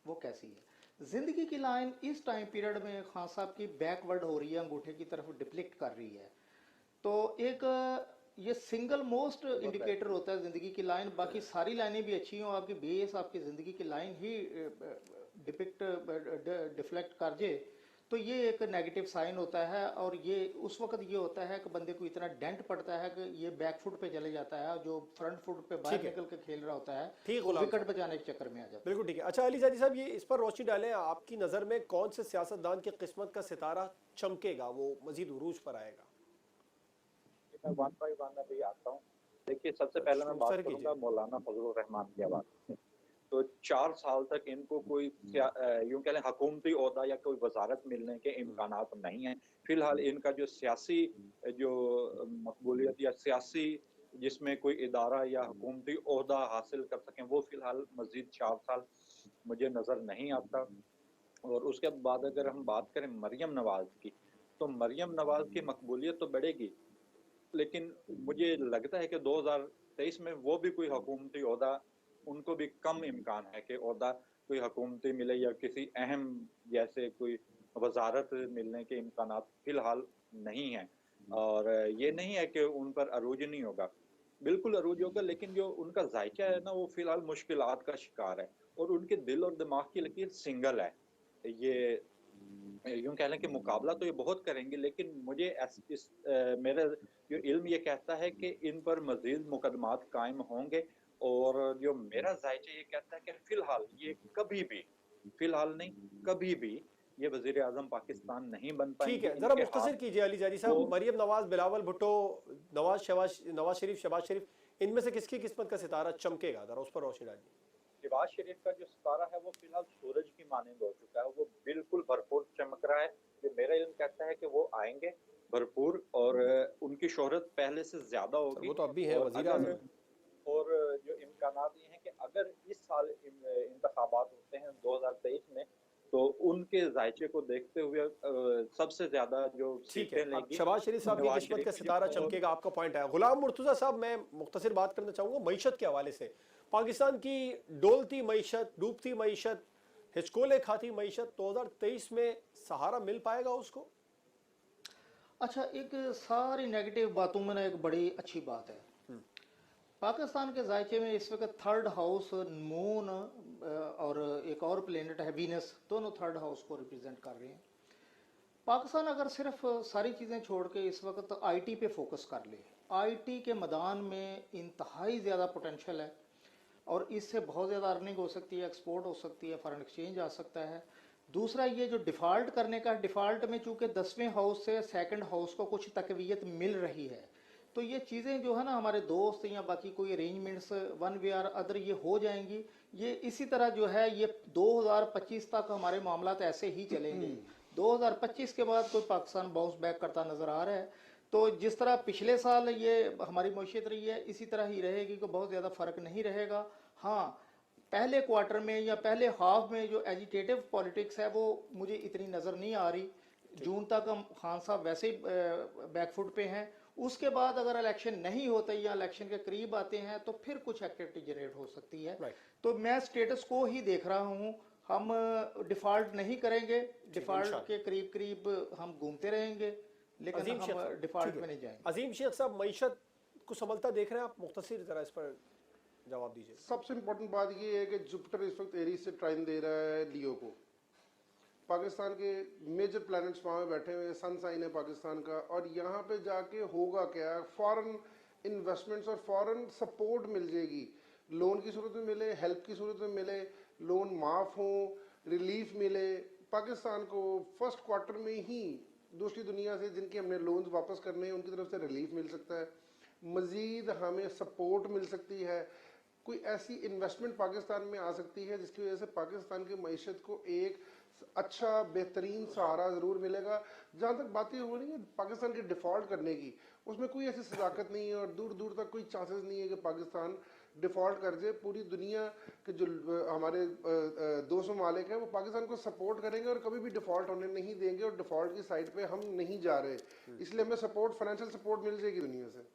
वो कैसी है। ज़िंदगी की लाइन इस टाइम पीरियड में खान साहब की बैकवर्ड हो रही है, अंगूठे की तरफ डिप्लिक्ट कर रही है। तो एक ये सिंगल मोस्ट इंडिकेटर होता है ज़िंदगी की लाइन, बाकी सारी लाइनें भी अच्छी हों, आपकी बेस आपकी ज़िंदगी की लाइन ही डिपिक्ट डिफ्लेक्ट कर जे, तो ये एक नेगेटिव साइन होता है। और ये उस वक्त ये होता है कि बंदे को इतना डेंट पड़ता है कि ये बैक फुट पे चले जाता है, जो फ्रंट फुट पे बाहर ठीक है, निकल के खेल रहा होता है ठीक वो गुलाम विकेट साहब, बचाने के चक्कर में आ जाता है। बिल्कुल ठीक है। अच्छा अली जैदी साहब, ये इस पर रोशनी डालें, आपकी नज़र में कौन से सियासतदान की किस्मत का सितारा चमकेगा, वो मजीद उरूज पर आएगा? मैं वन बाई वन अभी आता हूँ। देखिए, सबसे पहले मैं बात सर कीजिए। करूंगा मौलाना फजलुर रहमान के हवाले से। तो 4 साल तक इनको कोई यूं कह लें हुकूमती ओहदा या कोई वजारत मिलने के इम्कानात नहीं है। फिलहाल इनका जो सियासी जो मकबूलियत या सियासी जिसमें कोई इदारा या हुकूमती ओहदा हासिल कर सकें, वो फिलहाल मजीद 4 साल मुझे नजर नहीं आता। और उसके बाद अगर हम बात करें मरियम नवाज की, तो मरियम नवाज की मकबूलियत तो बढ़ेगी, लेकिन मुझे लगता है कि 2023 में वो भी कोई हुकूमती ओहदा, उनको भी कम इम्कान है कि ओहदा कोई हुकूमती मिले या किसी अहम जैसे कोई वजारत मिलने के इम्कानात फिलहाल नहीं है। और ये नहीं है कि उन पर अरूज नहीं होगा, बिल्कुल अरूज होगा, लेकिन जो उनका जायका है ना वो फिलहाल मुश्किलात का शिकार है, और उनके दिल और दिमाग की लकीर सिंगल है। ये यूं कह लें कि मुकाबला तो ये बहुत करेंगे, लेकिन मुझे मेरा जो इल्म ये कहता है कि इन पर मजीद मुकदमात कायम होंगे। और जो मेरा जायचा ये कहता है कि फिलहाल ये कभी भी, फिलहाल नहीं कभी भी ये वजीर आजम पाकिस्तान नहीं बन ठीक पाएंगे। है, जरा इनके मुख्तसर हाथ कीजिए अली जारी साहब, वो मरियम नवाज, बिलावल भुट्टो, नवाज शरीफ, शहबाज शरीफ, इनमें से किसकी किस्मत का सितारा चमकेगा, जरा उस पर रोशनी डालिए। शहबाज शरीफ का जो सितारा है वो फिलहाल सूरज की मानंद हो चुका है, वो बिल्कुल भरपूर चमक रहा है। जो मेरा इल्म कहता है कि वो आएंगे भरपूर, और उनकी शोहरत पहले से ज्यादा सर होगी। वो तो अब भी है, और वजीर अगर आजम है। और जो इम्कानात ये हैं कि अगर इस साल इंतखाबात होते हैं 2023 में, तो उनके जायचे को देखते हुए सबसे ज्यादा जो ठीक है, सीटें अब लेंगी शहबाज शरीफ साहब की नवाज किस्मत शरीफ का है सितारा चमकेगा, आपका पॉइंट है। गुलाम मुर्तजा साहब, मैं मुख्तसर बात करना चाहूंगा मईशत के हवाले से। पाकिस्तान की डोलती मईशत, डूबती मईशत, हिचकोले खाती मईशत, 2023 में सहारा मिल पाएगा उसको? अच्छा, एक सारी नेगेटिव बातों में ना एक बड़ी अच्छी बात है। पाकिस्तान के जायके में इस वक्त थर्ड हाउस मून और एक और प्लेनेट है वीनस, दोनों थर्ड हाउस को रिप्रेजेंट कर रहे हैं। पाकिस्तान अगर सिर्फ सारी चीज़ें छोड़ के इस वक्त आईटी पे फोकस कर ले, आईटी के मैदान में इंतहाई ज़्यादा पोटेंशियल है और इससे बहुत ज़्यादा अर्निंग हो सकती है, एक्सपोर्ट हो सकती है, फॉरेन एक्सचेंज आ सकता है। दूसरा ये जो डिफ़ॉल्ट करने का, डिफ़ॉल्ट में चूँकि 10वें हाउस से सेकंड हाउस को कुछ तकवीयत मिल रही है, तो ये चीज़ें जो है ना हमारे दोस्त या बाकी कोई arrangements one way or other ये हो जाएंगी। ये इसी तरह जो है ये 2025 तक हमारे मामला तो ऐसे ही चलेंगे। 2025 के बाद कोई पाकिस्तान बाउंस बैक करता नज़र आ रहा है। तो जिस तरह पिछले साल ये हमारी मईशत रही है, इसी तरह ही रहेगी, को बहुत ज़्यादा फ़र्क नहीं रहेगा। हाँ, पहले क्वार्टर में या पहले हाफ में जो एजिटेटिव पॉलिटिक्स है वो मुझे इतनी नज़र नहीं आ रही। जून तक हम खान साहब वैसे ही बैकफुट पे हैं। उसके बाद अगर इलेक्शन नहीं होते या इलेक्शन के करीब आते हैं तो फिर कुछ एक्टिविटी जनरेट हो सकती है। Right. तो मैं स्टेटस को ही देख रहा हूँ। हम डिफ़ॉल्ट नहीं करेंगे, डिफ़ॉल्ट के करीब करीब हम घूमते रहेंगे, लेकिन अजीम शेख हम साहब, डिफ़ॉल्ट ठीक में है। नहीं जाएंगे। अजीम शेख साहब, मईशत को संभलता देख रहे हैं आप? मुख्तसर जरा इस पर जवाब दीजिए। सबसे इंपॉर्टेंट बात ये है कि जुपिटर इस वक्त एरीज से ट्राइन दे रहा है लियो को। पाकिस्तान के मेजर प्लैनेट्स वहाँ पे बैठे हुए हैं, सन साइन है पाकिस्तान का, और यहाँ पे जाके होगा क्या, फॉरेन इन्वेस्टमेंट्स और फॉरेन सपोर्ट मिल जाएगी। लोन की सूरत में मिले, हेल्प की सूरत में मिले, लोन माफ़ हो, रिलीफ मिले। पाकिस्तान को फर्स्ट क्वार्टर में ही दूसरी दुनिया से जिनके हमने लोन्स वापस करने हैं उनकी तरफ से रिलीफ मिल सकता है, मज़ीद हमें सपोर्ट मिल सकती है, कोई ऐसी इन्वेस्टमेंट पाकिस्तान में आ सकती है जिसकी वजह से पाकिस्तान की मईशत को एक अच्छा बेहतरीन सहारा ज़रूर मिलेगा। जहाँ तक बातें हो रही हैं पाकिस्तान के डिफ़ॉल्ट करने की, उसमें कोई ऐसी सदाकत नहीं है और दूर दूर तक कोई चांसेस नहीं है कि पाकिस्तान डिफ़ॉल्ट कर जाए। पूरी दुनिया के जो हमारे दोस्त ममालिक हैं वो पाकिस्तान को सपोर्ट करेंगे और कभी भी डिफ़ॉल्ट होने नहीं देंगे, और डिफ़ॉल्ट की साइड पे हम नहीं जा रहे, इसलिए हमें सपोर्ट, फाइनेंशियल सपोर्ट मिल जाएगी दुनिया से।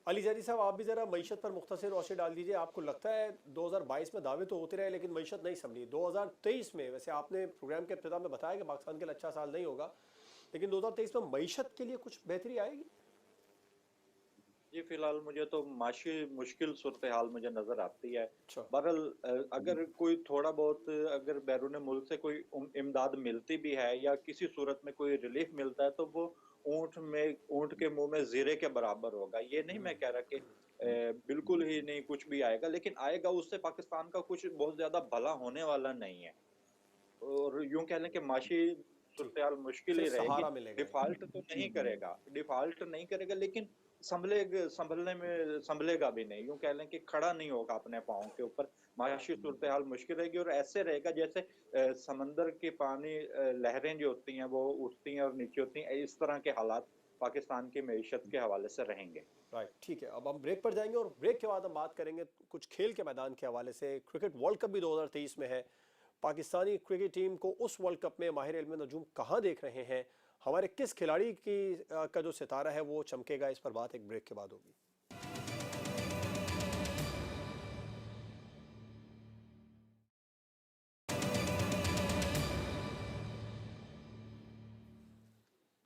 अली जारी साहब, आप भी जरा मईशत पर मुख्तसर रोशनी डाल दीजिए। आपको लगता है 2022 में दावे तो होते रहे लेकिन मईशत नहीं संभली, 2023 में, वैसे आपने प्रोग्राम के इब्तिदा में बताया कि पाकिस्तान के लिए अच्छा साल नहीं होगा, लेकिन 2023 में मईशत के लिए कुछ बेहतरी आएगी? जी, फिलहाल मुझे तो माशी मुश्किल सूरत हाल मुझे नजर आती है। अच्छा। बहरहाल अगर कोई थोड़ा बहुत अगर बैरून मुल्क से कोई इमदाद मिलती भी है या किसी सूरत में कोई रिलीफ मिलता है तो वो ऊंट के मुंह में जीरे के बराबर होगा। ये नहीं मैं कह रहा कि बिल्कुल ही नहीं कुछ भी आएगा, लेकिन आएगा, उससे पाकिस्तान का कुछ बहुत ज्यादा भला होने वाला नहीं है। और यूं कह लें कि माशी ठीक, सूरत हाल मुश्किल ही सिर्फ रहेगी। सहारा मिलेगा एक। डिफॉल्ट तो नहीं करेगा, डिफॉल्ट नहीं करेगा, लेकिन संभलेगा भी नहीं। यूं कह लें कि खड़ा नहीं होगा अपने पाँव के ऊपर। माशी सूरत हाल मुश्किल रहेगी और ऐसे रहेगा जैसे समंदर के पानी, लहरें जो होती हैं वो उठती हैं और नीचे होती हैं, इस तरह के हालात पाकिस्तान की मईशत के हवाले से रहेंगे। राइट, ठीक है। अब हम ब्रेक पर जाएंगे और ब्रेक के बाद हम बात करेंगे कुछ खेल के मैदान के हवाले से। क्रिकेट वर्ल्ड कप भी 2023 में है। पाकिस्तानी क्रिकेट टीम को उस वर्ल्ड कप में माहिर इल्म नजूम कहाँ देख रहे हैं, हमारे किस खिलाड़ी का जो सितारा है वो चमकेगा, इस पर बात एक ब्रेक के बाद होगी।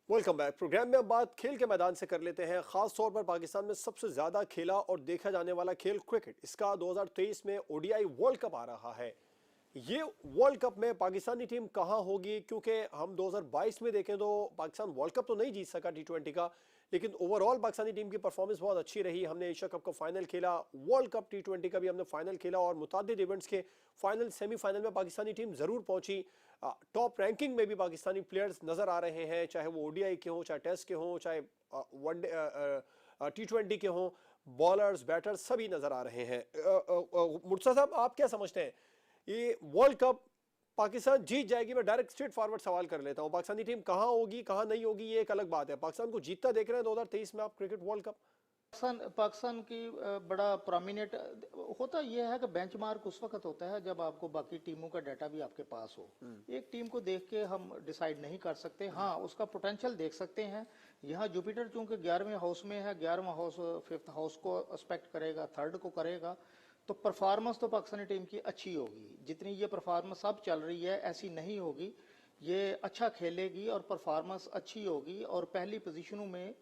Welcome back. प्रोग्राम में अब बात खेल के मैदान से कर लेते हैं। खास तौर पर पाकिस्तान में सबसे ज्यादा खेला और देखा जाने वाला खेल क्रिकेट, इसका 2023 में ओडीआई वर्ल्ड कप आ रहा है। ये वर्ल्ड कप में पाकिस्तानी टीम कहां होगी, क्योंकि हम 2022 में देखें तो पाकिस्तान वर्ल्ड कप तो नहीं जीत सका टी20 का, लेकिन ओवरऑल पाकिस्तानी टीम की परफॉर्मेंस बहुत अच्छी रही। हमने एशिया कप का फाइनल खेला, वर्ल्ड कप टी20 का भी हमने फाइनल खेला और मुतादिद इवेंट्स के फाइनल सेमीफाइनल में पाकिस्तानी टीम जरूर पहुंची। टॉप रैंकिंग में भी पाकिस्तानी प्लेयर्स नजर आ रहे हैं, चाहे वो ओडीआई के हों, चाहे टेस्ट के हों, चाहे वनडे T20 के हों, बॉलर्स बैटर्स सभी नजर आ रहे हैं। मुर्तज़ा साहब, आप क्या समझते हैं ये वर्ल्ड कप पाकिस्तान जीत जाएगी? मैं डायरेक्ट स्ट्रेट फॉरवर्ड सवाल कर लेता हूं, पाकिस्तानी टीम कहां होगी कहां नहीं होगी ये एक अलग बात है, पाकिस्तान को जीतता देख रहे हैं 2023 में आप क्रिकेट वर्ल्ड कप? पाकिस्तान की बड़ा प्रोमिनेंट होता यह है कि बेंचमार्क उस वक्त होता है जब आपको बाकी टीमों का डाटा भी आपके पास हो। एक टीम को देख के हम डिसाइड नहीं कर सकते, हाँ उसका पोटेंशियल देख सकते हैं। यहाँ जुपिटर चूंकि 11वें हाउस में है, 11वां हाउस 5th हाउस को एक्सपेक्ट करेगा, 3rd को करेगा, तो परफॉर्मेंस तो पाकिस्तानी टीम की अच्छी होगी। जितनी ये परफॉर्मेंस अब चल रही है ऐसी नहीं होगी, ये अच्छा खेलेगी और परफॉर्मेंस अच्छी होगी और पहली पोजीशनों में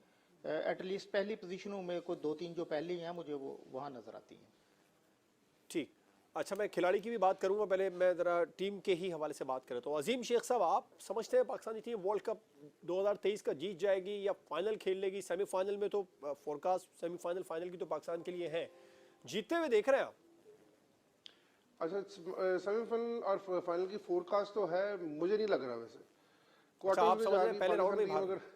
एटलीस्ट पहली पोजीशनों में कोई 2-3 जो पहली हैं मुझे वो वहां नजर आती हैं। ठीक, अच्छा मैं खिलाड़ी की भी बात करूंगा, पहले मैं जरा टीम के ही हवाले से बात करें तो अजीम शेख साहब, आप समझते हैं पाकिस्तानी टीम वर्ल्ड कप 2023 का जीत जाएगी या फाइनल खेल लेगी? सेमीफाइनल में तो फोरकास्ट सेमीफाइनल फाइनल की तो पाकिस्तान के लिए है, जीतते हुए देख रहे हैं आप? अच्छा, सेमीफाइनल और फाइनल की फोरकास्ट तो है, मुझे नहीं लग रहा वैसे। अच्छा, आप समझ रहे हैं पहले राउंड में अगर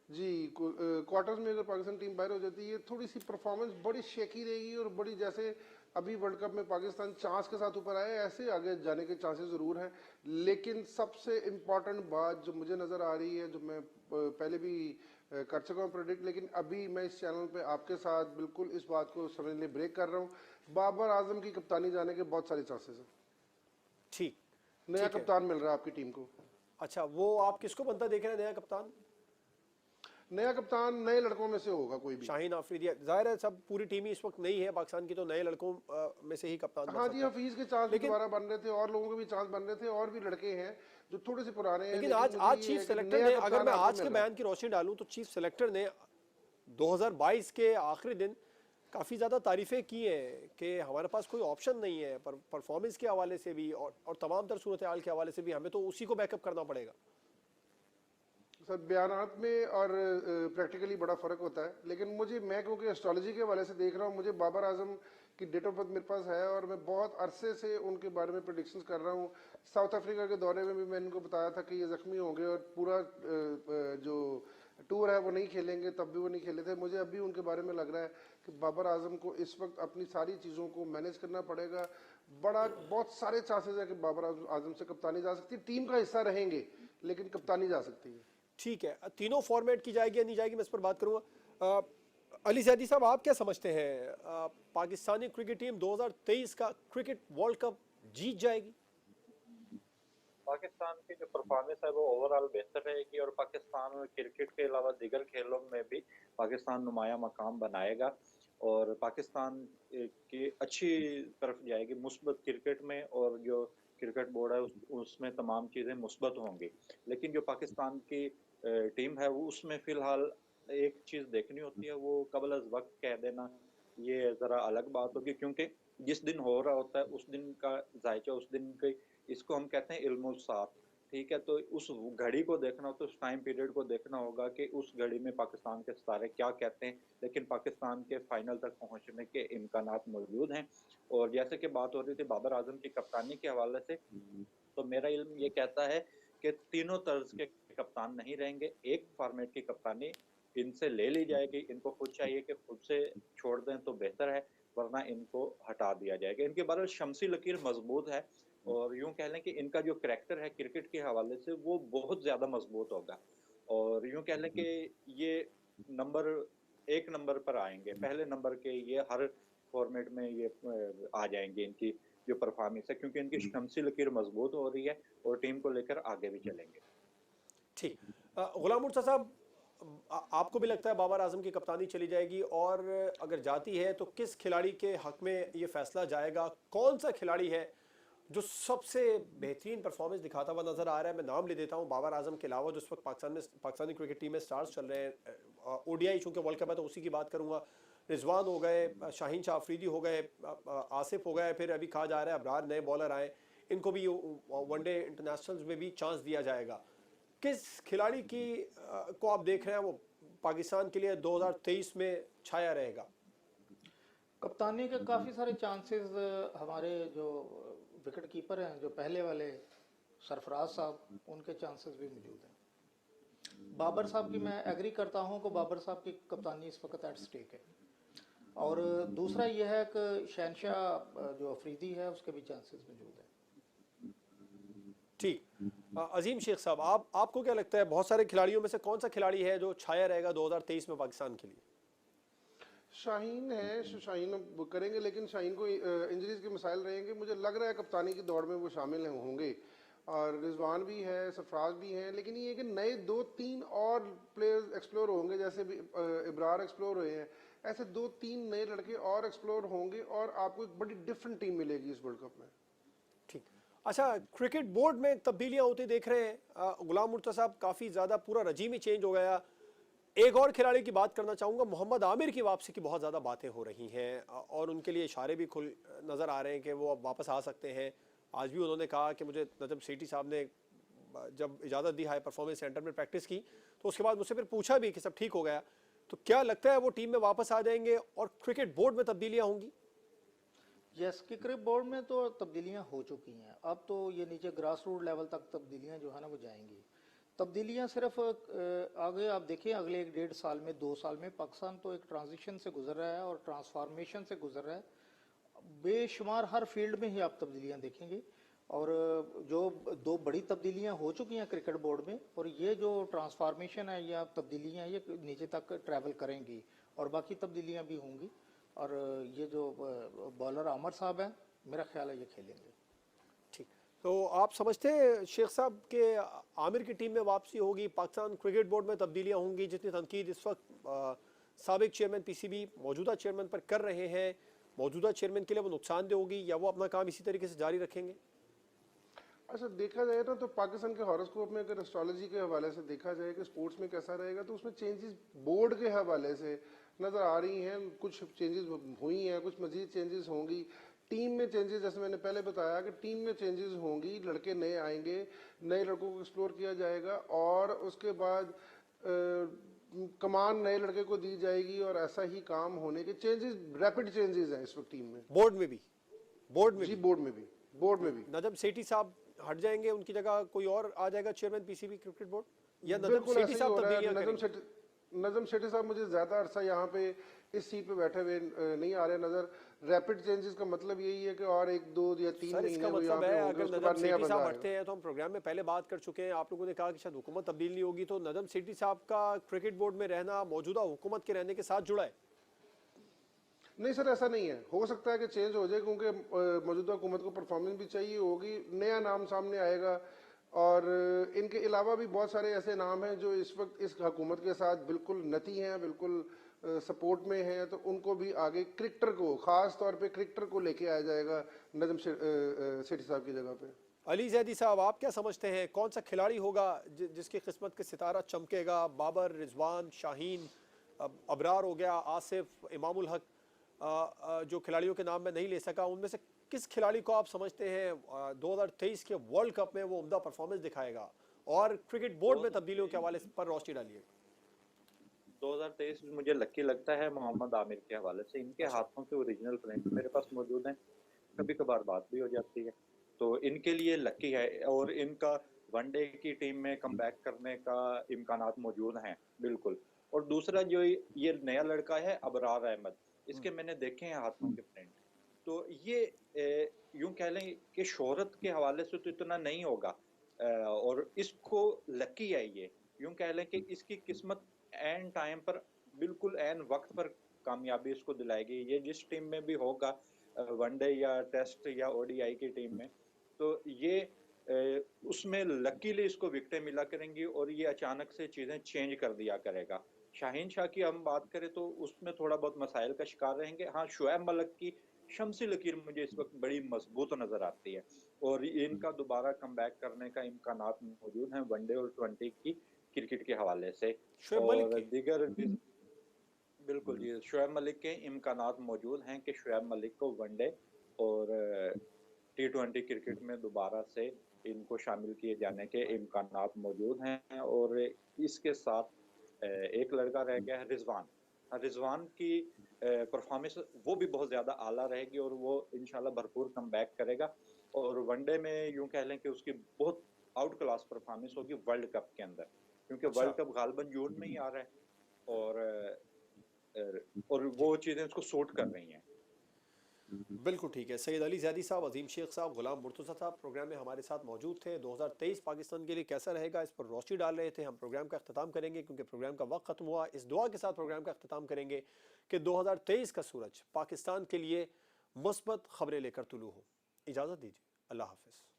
जी क्वार्टर्स में अगर पाकिस्तान टीम बाहर हो जाती है, थोड़ी सी परफॉर्मेंस बड़ी शेकी रहेगी और बड़ी, जैसे अभी वर्ल्ड कप में पाकिस्तान चांस के साथ ऊपर आए ऐसे आगे जाने के चांसेस जरूर हैं। लेकिन सबसे इम्पॉर्टेंट बात जो मुझे नजर आ रही है, जो मैं पहले भी कर चुका हूँ प्रेडिक्ट, लेकिन अभी मैं इस चैनल पे आपके साथ बिल्कुल इस बात को समझने लिए ब्रेक कर रहा हूँ, बाबर आजम की कप्तानी जाने के बहुत सारे चांसेस हैं। ठीक, नया कप्तान मिल रहा है आपकी टीम को। अच्छा, वो आप किसको बनता देख रहे हैं नया कप्तान? नया कप्तान नए लड़कों में से होगा कोई भी। शाहीन आफरीदी, जाहिर है सब पूरी टीम ही इस वक्त नहीं है पाकिस्तान की, तो नए लड़कों में से ही कप्तान बन हाँ सकता जी, है। हफीज के चांस भी दोबारा बन रहे थे और लोगों के भी चांस बन रहे थे और भी लड़के हैं जो थोड़े से पुराने हैं। लेकिन आज चीफ सेलेक्टर ने, अगर मैं आज के बयान की रोशनी डालूं तो चीफ सेलेक्टर ने 2022 के आखिरी दिन काफ़ी ज़्यादा तारीफ़ें की हैं कि हमारे पास कोई ऑप्शन नहीं है, पर परफॉर्मेंस के हवाले से भी और तमाम तर सूरत हाल के हवाले से भी हमें तो उसी को बैकअप करना पड़ेगा। सर, बयानात में और प्रैक्टिकली बड़ा फर्क होता है, लेकिन मैं क्योंकि एस्ट्रोलॉजी के हवाले से देख रहा हूँ, मुझे बाबर आजम की डेट ऑफ बर्थ मेरे पास है और मैं बहुत अरसे से उनके बारे में प्रेडिक्शंस कर रहा हूँ। साउथ अफ्रीका के दौरे में भी मैंने इनको बताया था कि ये जख्मी होंगे और पूरा जो टूर है वो नहीं खेलेंगे, तब भी वो नहीं खेले थे। मुझे अभी उनके बारे में लग रहा है कि बाबर आजम को इस वक्त अपनी सारी चीज़ों को मैनेज करना पड़ेगा। बहुत सारे चांसेस है कि बाबर आजम से कप्तानी जा सकती है, टीम का हिस्सा रहेंगे लेकिन कप्तानी जा सकती है। ठीक है, तीनों फॉर्मेट की जाएगी या नहीं जाएगी मैं इस पर बात करूंगा। अली जैदी साहब, आप क्या समझते हैं पाकिस्तानी क्रिकेट टीम 2023 का क्रिकेट वर्ल्ड कप जीत जाएगी? पाकिस्तान की जो परफॉर्मेंस है वो ओवरऑल बेहतर रहेगी और पाकिस्तान में क्रिकेट के अलावा दीगर खेलों में भी पाकिस्तान नुमाया मकाम बनाएगा और पाकिस्तान की अच्छी तरफ जाएगी मुस्बत क्रिकेट में, और जो क्रिकेट बोर्ड है उसमें तमाम चीज़ें मुस्बत होंगी। लेकिन जो पाकिस्तान की टीम है वो उसमें फिलहाल एक चीज़ देखनी होती है, वो कबल अज़ वक्त कह देना ये ज़रा अलग बात होगी, क्योंकि जिस दिन हो रहा होता है उस दिन का जायचा, उस दिन के, इसको हम कहते हैं इल्मुल साथ, ठीक है। तो उस घड़ी को देखना हो तो उस टाइम पीरियड को देखना होगा कि उस घड़ी में पाकिस्तान के सितारे क्या कहते हैं, लेकिन पाकिस्तान के फाइनल तक पहुंचने के इम्कानात मौजूद हैं। और जैसे कि बात हो रही थी बाबर आजम की कप्तानी के हवाले से, तो मेरा इल्म ये कहता है कि तीनों तर्ज के कप्तान नहीं रहेंगे, एक फॉर्मेट की कप्तानी इनसे ले ली जाएगी। इनको खुद चाहिए कि खुद से छोड़ दें तो बेहतर है, वरना इनको हटा दिया जाएगा। इनके बारे में शमसी लकीर मजबूत है और यूं कह लें कि इनका जो करैक्टर है क्रिकेट के हवाले से वो बहुत ज्यादा मजबूत होगा, और यूं कह लें कि ये एक नंबर पर आएंगे, पहले नंबर के ये हर फॉर्मेट में ये आ जाएंगे, इनकी जो परफॉर्मेंस है, क्योंकि इनकी शमसी लकीर मजबूत हो रही है और टीम को लेकर आगे भी चलेंगे। ठीक, गुलाम मुर्तज़ा साहब, आपको भी लगता है बाबर आजम की कप्तानी चली जाएगी, और अगर जाती है तो किस खिलाड़ी के हक में ये फैसला जाएगा? कौन सा खिलाड़ी है जो सबसे बेहतरीन परफॉर्मेंस दिखाता हुआ नजर आ रहा है? मैं नाम ले देता हूं, बाबर आजम के अलावा जो इस वक्त पाकिस्तानी क्रिकेट टीम में स्टार्स चल रहे हैं, ओडीआई चूंकि वर्ल्ड कप है तो उसी की बात करूंगा, रिजवान हो गए, शाहीन शाह अफरीदी हो गए, आसिफ हो गए, फिर अभी कहा जा रहा है अबरार नए बॉलर आए, इनको भी वनडे इंटरनेशनल्स में भी चांस दिया जाएगा। किस खिलाड़ी की को आप देख रहे हैं वो पाकिस्तान के लिए 2023 में छाया रहेगा? कप्तानी के काफ़ी सारे चांसेस हमारे जो विकेट कीपर हैं, जो पहले वाले सरफराज साहब, उनके चांसेस भी मौजूद हैं। बाबर साहब की मैं एग्री करता हूं कि बाबर साहब की कप्तानी इस वक्त एट स्टेक है। और दूसरा यह है कि शहनशाह जो अफरीदी है उसके भी चांसेस मौजूद हैं। ठीक। अजीम शेख साहब, आपको क्या लगता है, बहुत सारे खिलाड़ियों में से कौन सा खिलाड़ी है जो छाया रहेगा 2023 में पाकिस्तान के लिए? शाहीन है, शाहीन वो करेंगे, लेकिन शाहीन को इंजरीज के मसाइल रहेंगे। मुझे लग रहा है कप्तानी की दौड़ में वो शामिल होंगे। और रिजवान भी है, सरफराज भी हैं, लेकिन ये है कि नए 2-3 और प्लेयर्स एक्सप्लोर होंगे, जैसे भी इब्रार एक्सप्लोर हुए हैं, ऐसे 2-3 नए लड़के और एक्सप्लोर होंगे और आपको एक बड़ी डिफरेंट टीम मिलेगी इस वर्ल्ड कप में। ठीक। अच्छा, क्रिकेट बोर्ड में तब्दीलियां होती देख रहे हैं, गुलाम मुर्तज़ा साहब, काफ़ी ज़्यादा पूरा रजीम ही चेंज हो गया। एक और खिलाड़ी की बात करना चाहूँगा, मोहम्मद आमिर की वापसी की बहुत ज़्यादा बातें हो रही हैं और उनके लिए इशारे भी खुल नज़र आ रहे हैं कि वो अब वापस आ सकते हैं। आज भी उन्होंने कहा कि मुझे नजम सेठी साहब ने जब इजाज़त दी हाई परफॉर्मेंस सेंटर में प्रैक्टिस की तो उसके बाद मुझसे फिर पूछा भी कि सब ठीक हो गया। तो क्या लगता है वो टीम में वापस आ जाएंगे और क्रिकेट बोर्ड में तब्दीलियाँ होंगी? यस, क्रिकेट बोर्ड में तो तब्दीलियां हो चुकी हैं। अब तो ये नीचे ग्रास रूट लेवल तक तब्दीलियां जो है ना वो जाएंगी। तब्दीलियां सिर्फ आगे आप देखिए अगले 1-1.5 साल में, 2 साल में पाकिस्तान तो एक ट्रांजिशन से गुजर रहा है और ट्रांसफॉर्मेशन से गुजर रहा है। बेशुमार हर फील्ड में ही आप तब्दीलियां देखेंगे। और जो 2 बड़ी तब्दीलियां हो चुकी हैं क्रिकेट बोर्ड में, और ये जो ट्रांसफॉर्मेशन है या तब्दीलियां ये नीचे तक ट्रैवल करेंगी और बाकी तब्दीलियां भी होंगी। और ये जो बॉलर आमर साहब हैं, मेरा ख्याल है ये खेलेंगे। ठीक। तो आप समझते हैं शेख साहब के आमिर की टीम में वापसी होगी, पाकिस्तान क्रिकेट बोर्ड में तब्दीलियां होंगी, जितनी तनकीद इस वक्त साबिक चेयरमैन पीसीबी मौजूदा चेयरमैन पर कर रहे हैं, मौजूदा चेयरमैन के लिए वो नुकसानदेह होगी या वो अपना काम इसी तरीके से जारी रखेंगे? अच्छा, देखा जाए ना तो पाकिस्तान के हॉरोस्कोप में अगर एस्ट्रोलॉजी के हवाले से देखा जाए कि स्पोर्ट्स में कैसा रहेगा, तो उसमें चेंजेस बोर्ड के हवाले से नज़र आ रही हैं। कुछ चेंजेस हुई हैं, कुछ मजीद चेंजेस होंगी। टीम में चेंजेस, जैसे मैंने पहले बताया कि टीम में चेंजेस होंगी, लड़के नए आएंगे, नए लड़कों को एक्सप्लोर किया जाएगा और उसके बाद कमान नए लड़के को दी जाएगी और ऐसा ही काम होने के चेंजेस, रैपिड चेंजेस हैं इस वक्त टीम में। बोर्ड में भी? बोर्ड में जी, भी बोर्ड में भी नजम सेठी साहब हट जाएंगे, उनकी जगह कोई और आ जाएगा चेयरमैन पीसीबी क्रिकेट बोर्ड, या नजम बिल्कुल सेठी ऐसा ही साहब हो रहा है। तब्दीलियां करेंगे? नजम शेट्टी साहब मुझे ज्यादा अरसा यहाँ पे इस सीट पे बैठे हुए नहीं आ रहे नजर। रैपिड चेंजेस का मतलब यही है कि और 1-2 या 3 सर, इसका महीने वो यहाँ मतलब पे है होंगे, अगर उसके नजम बाद नया सेठी बंदा साहब आएगा। हटते हैं, तो हम प्रोग्राम में पहले बात कर चुके हैं, आप लोगों ने कहा कि शायद हुकूमत तब्दील नहीं होगी, तो नजम सेठी साहब का क्रिकेट बोर्ड में रहना मौजूदा हुकूमत के रहने के साथ जुड़ा है? नहीं सर, ऐसा नहीं है। हो सकता है कि चेंज हो जाए, क्योंकि मौजूदा हुकूमत को परफॉर्मेंस भी चाहिए होगी, नया नाम सामने आएगा। और इनके अलावा भी बहुत सारे ऐसे नाम हैं जो इस वक्त इस हुकूमत के साथ बिल्कुल नती हैं, बिल्कुल सपोर्ट में हैं, तो उनको भी आगे क्रिकेटर को, खास तौर पे क्रिकेटर को लेके आया जाएगा नजम सेठी साहब की जगह पे। अली जैदी साहब, आप क्या समझते हैं कौन सा खिलाड़ी होगा जिसकी किस्मत के सितारा चमकेगा? बाबर, रिजवान, शाहीन, अबरार हो गया, आसिफ, इमामुल हक, जो खिलाड़ियों के नाम मैं नहीं ले सका, उनमें से किस खिलाड़ी को आप समझते हैं 2023 के वर्ल्ड कप में वो उम्दा परफॉर्मेंस दिखाएगा? और क्रिकेट बोर्ड में तब्दीलियों के हवाले पर रोशनी डालिएगा। 2023 मुझे लकी लगता है मोहम्मद आमिर के हवाले से। इनके अच्छा। हाथों के ओरिजिनल प्रिंट मेरे पास मौजूद हैं, कभी कभार बात भी हो जाती है, तो इनके लिए लकी है। और इनका वनडे की टीम में कमबैक करने का इम्कानात मौजूद हैं, बिल्कुल। और दूसरा जो ये नया लड़का है अबरार अहमद, इसके मैंने देखे हैं हाथों के प्रिंट, तो ये यूं कह लें कि शोहरत के हवाले से तो इतना नहीं होगा, और इसको लकी है ये। यूं कह लें कि इसकी किस्मत एन टाइम पर, बिल्कुल एन वक्त पर कामयाबी इसको दिलाएगी। ये जिस टीम में भी होगा, वनडे या टेस्ट या ओडीआई की टीम में, तो ये उसमें लकीली इसको विकेटें मिला करेंगी और ये अचानक से चीजें चेंज कर दिया करेगा। शाहीन शाह की हम बात करें तो उसमें थोड़ा बहुत मसाइल का शिकार रहेंगे। हाँ, शुएब मलिक की शमसी लकीर मुझे इस वक्त बड़ी मजबूत नजर आती है और इनका दोबारा कमबैक करने का इम्कानात मौजूद हैं वनडे और 20 की क्रिकेट के हवाले से। शुएब मलिक और के? दीगर बिल्कुल जी, शुएब मलिक के इम्कानात मौजूद हैं कि शुएब मलिक को वनडे और T20 क्रिकेट में दोबारा से इनको शामिल किए जाने के इम्कानात मौजूद हैं। और इसके साथ एक लड़का रह गया है रिजवान। रिजवान की परफॉर्मेंस वो भी बहुत ज़्यादा आला रहेगी और वो इंशाल्लाह भरपूर कमबैक करेगा। और वनडे में यूं कह लें कि उसकी बहुत आउट क्लास परफॉर्मेंस होगी वर्ल्ड कप के अंदर, क्योंकि अच्छा। वर्ल्ड कप गालिबन जून में ही आ रहा है और वो चीज़ें उसको सूट कर रही हैं। बिल्कुल ठीक है। सैयद अली ज़ैदी साहब, अजीम शेख साहब, गुलाम मुर्तज़ा साहब प्रोग्राम में हमारे साथ मौजूद थे। 2023 पाकिस्तान के लिए कैसा रहेगा इस पर रोशनी डाल रहे थे। हम प्रोग्राम का अख्ताम करेंगे क्योंकि प्रोग्राम का वक्त ख़त्म हुआ। इस दुआ के साथ प्रोग्राम का अख्ताम करेंगे कि 2023 का सूरज पाकिस्तान के लिए मुस्बत खबरें लेकर तुलू हो। इजाज़त दीजिए, अल्लाह हाफ़िज़।